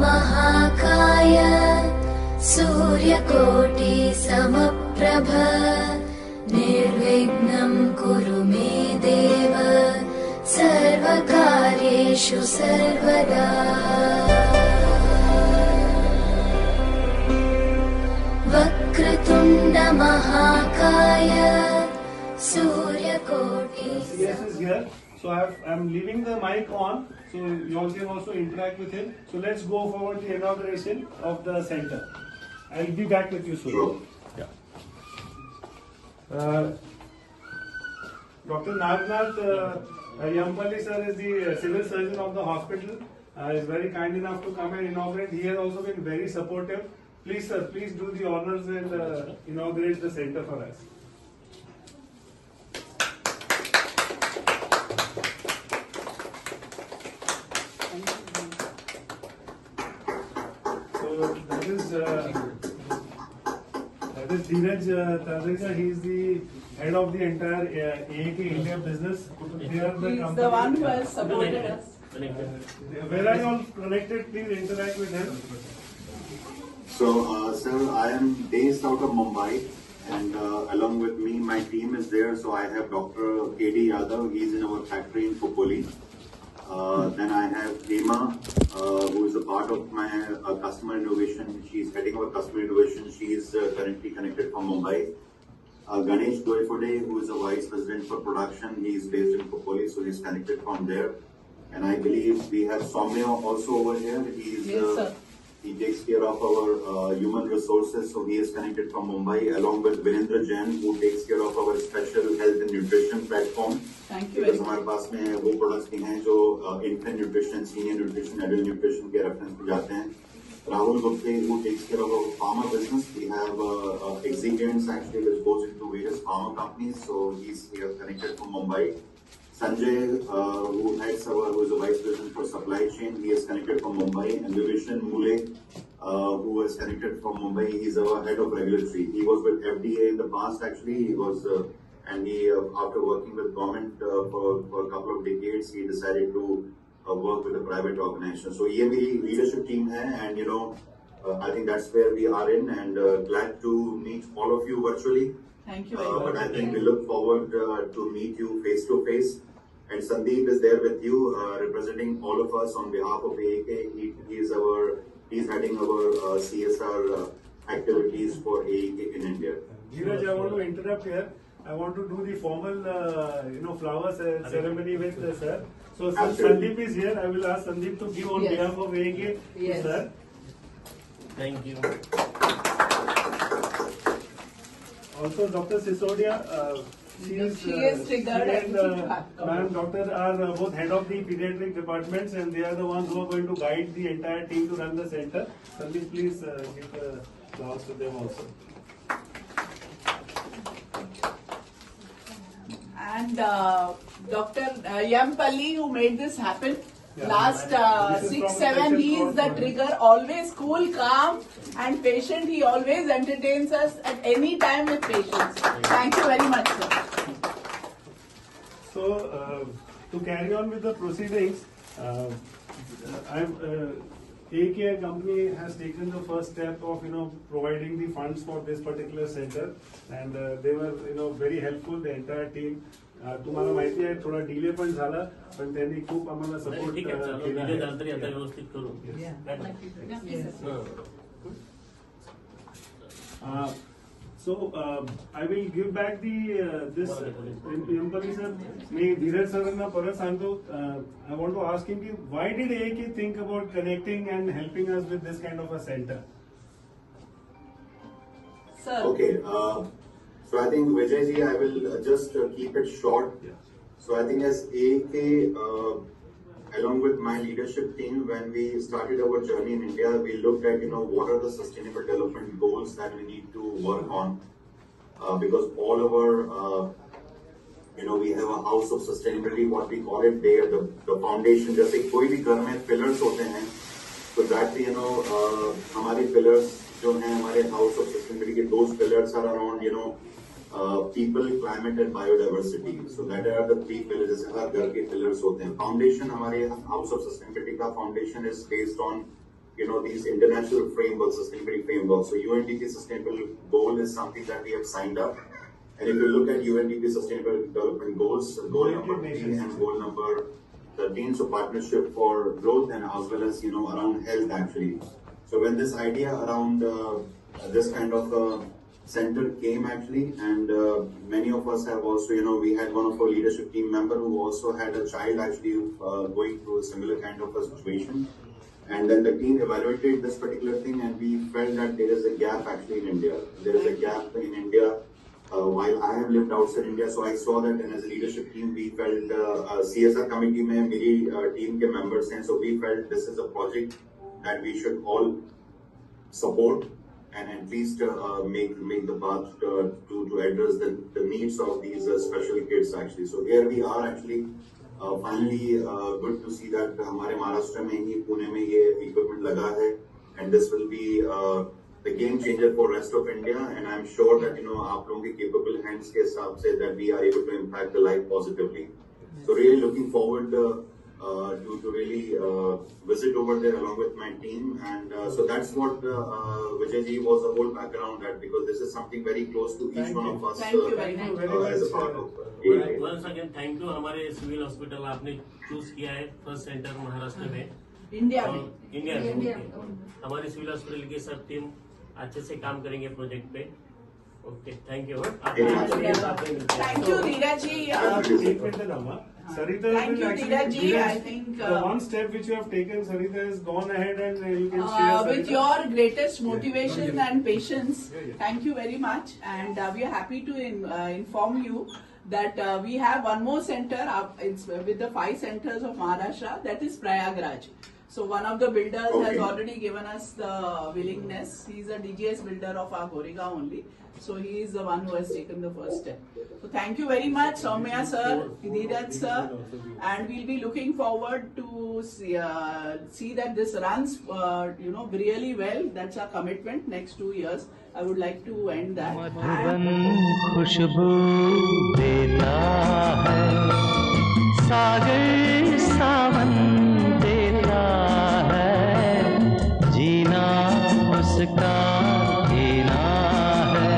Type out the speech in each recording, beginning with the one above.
महाकाय सूर्यकोटि समप्रभ निर्विघ्नं कुरु मे देव सर्वकार्येषु सर्वदा। वक्रतुण्ड महाकाय सूर्यकोटि। So I'm leaving the mic on, so you all can also interact with him. So let's go forward to the inauguration of the center. I'll be back with you soon. Sure. Yeah. Dr. Nagnath Yampalli sir is the civil surgeon of the hospital. Is very kind enough to come and inaugurate. He has also been very supportive. Please sir, please do the honors and inaugurate the center for us. So that is Dheeraj Tadrika. He is the head of the entire AAK India business. They are the company. The one who has supported us. Where are you all connected? Please interact with him. So, sir, I am based out of Mumbai, and along with me, my team is there. So I have Dr. K.D. Yadav. He's in our factory in Khopoli. Then I have Hema, who is a part of my customer innovation. She's heading our customer innovation. She is currently connected from Mumbai. Ganesh Goifode, who is a vice president for production. He is based in Khopoli, so he's connected from there. And I believe we have Soumya also over here. He takes care of our human resources, so he is connected from Mumbai, along with Virendra Jain, who takes care of our special health and nutrition platform. Thank you very much. हमारे पास में वो products भी हैं जो infant nutrition, senior nutrition, adult nutrition के reference पे जाते हैं. Rahul Gupte, who takes care of our pharma business. We have executives actually which goes into various pharma companies, so he's here connected from Mumbai. Sanjay, who is a vice president for supply chain, he is connected from Mumbai. And Vibhishan Mule, who is connected from Mumbai, he's our head of regulatory. He was with FDA in the past actually. He was, and he, after working with government for a couple of decades, he decided to work with a private organization. So ये मेरी leadership team है, and you know, I think that's where we are in, and glad to meet all of you virtually. Thank you very much. But I think we look forward to meet you face to face. And Sandeep is there with you, representing all of us on behalf of AAK. He's heading our CSR activities for AAK in India. Dheeraj, I want to interrupt here. I want to do the formal, flowers ceremony with sir. So Sandeep is here. I will ask Sandeep to give on behalf of AAK to sir. Thank you. Also, Dr. Sisodia, she is triggered. And Ma'am, Doctor are both head of the pediatric departments, and they are the ones who are going to guide the entire team to run the center. Sandeep, please give flowers to them also. And Dr. Yampalli, who made this happen. Yeah. Last 6-7, he is the trigger, always cool, calm and patient. He always entertains us at any time with patience. Thank you very much, sir. So, to carry on with the proceedings, AAK company has taken the first step of providing the funds for this particular center, and they were very helpful, the entire team. तुम्हाला माहिती आहे थोडा delay पण झाला, पण त्यांनी खूप आम्हाला सपोर्ट केला. So I will give back the this Yampalli sir. मैं धीरज सर ना परत सांगतो. I want to ask him why did AAK think about connecting and helping us with this kind of a center? Sir. Okay. So I think Vijay ji, I will just keep it short. Yeah. So I think as AAK, along with my leadership team, when we started our journey in India, we looked at what are the sustainable development goals that we need to work on, because all of our we have a house of sustainability, what we call it there, the foundation. जैसे कोई भी घर में pillars होते हैं, so that हमारे pillars जो हैं हमारे house of sustainability, those pillars are around people, climate and biodiversity. So that are the three pillars. जैसे हर घर के pillars होते हैं. Foundation हमारे house of sustainability का foundation is based on these international frameworks, sustainability frameworks. So UNDP Sustainable Goal is something that we have signed up. And if you look at UNDP Sustainable Development Goals, goal number 3 and goal number 13, so partnership for growth and as well as, around health actually. So when this idea around this kind of center came actually, and many of us have also, we had one of our leadership team member who also had a child actually going through a similar kind of a situation. And then the team evaluated this particular thing and we felt that there is a gap actually in India. There is a gap in India. While I have lived outside India, so I saw that, and as a leadership team, we felt CSR committee mein meri team ke members hain, so we felt this is a project that we should all support and at least make the path to address the needs of these special kids actually. So here we are actually. Finally, good to see that हमारे महाराष्ट्र में ही पुणे में ये equipment लगा है, and this will be the game changer for rest of India. And I'm sure that आप लोगों के capable hands के हिसाब से that we are able to impact the life positively. So really looking forward to really visit over there along with my team. And so that's what Vijay ji was the whole background that, because this is something very close to each one of us Thank you very much. as a part of once again thank you. हमारे civil hospital आपने choose किया है first centre Maharashtra में, India और में। India में हमारे civil hospital की सब टीम अच्छे से काम करेंगे प्रोजेक्ट पे। Okay, thank you. Thank you, Dheeraj ji. एक minute Rama. Sarita, Thank you, Dheeraj ji. I think the one step which you have taken, Sarita, has gone ahead, and you can share. with Sarita. your greatest motivation and patience, Yeah. thank you very much. And we are happy to inform you that we have one more center it's with the 5 centers of Maharashtra, that is Prayagraj. So one of the builders has already given us the willingness. He is a DGS builder of our Goregaon only. So he is the one who has taken the first step. So thank you very much, Soumya sir, Dheeraj sir, and we'll be looking forward to see that this runs, really well. That's our commitment. Next 2 years, I would like to end that. मधुबन खुशबू देता है, सागर सावन देता है, जीना उसका जीना है,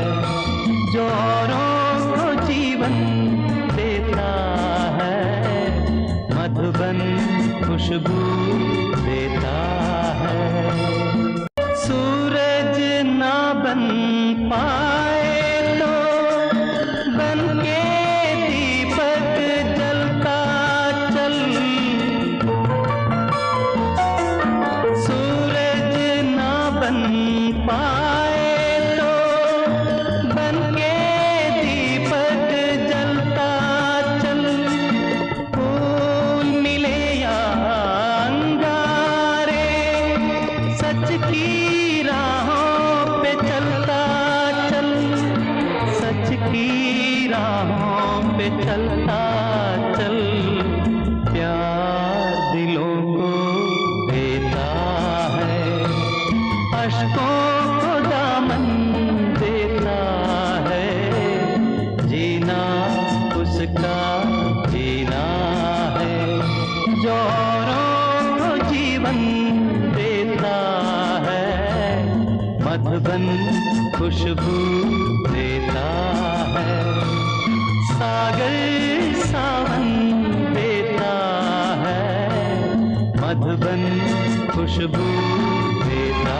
जो औरों को जीवन देता है, मधुबन खुशबू देता है। सूरज ना बन पाए तो बन के दीपक जलता चल, सूरज ना बन पाए तो बन के दीपक जलता चल, फूल मिले या अंगारे, सच की राहों पे चलता चल, सच की राहों पे चलता चल, प्यार दिलों को देता है, अश्कों को दामन देता है, जीना उसका जीना है, जो औरों को जीवन देता है, मधुबन खुशबू देता है, सागर सावन देता है, मधुबन खुशबू देता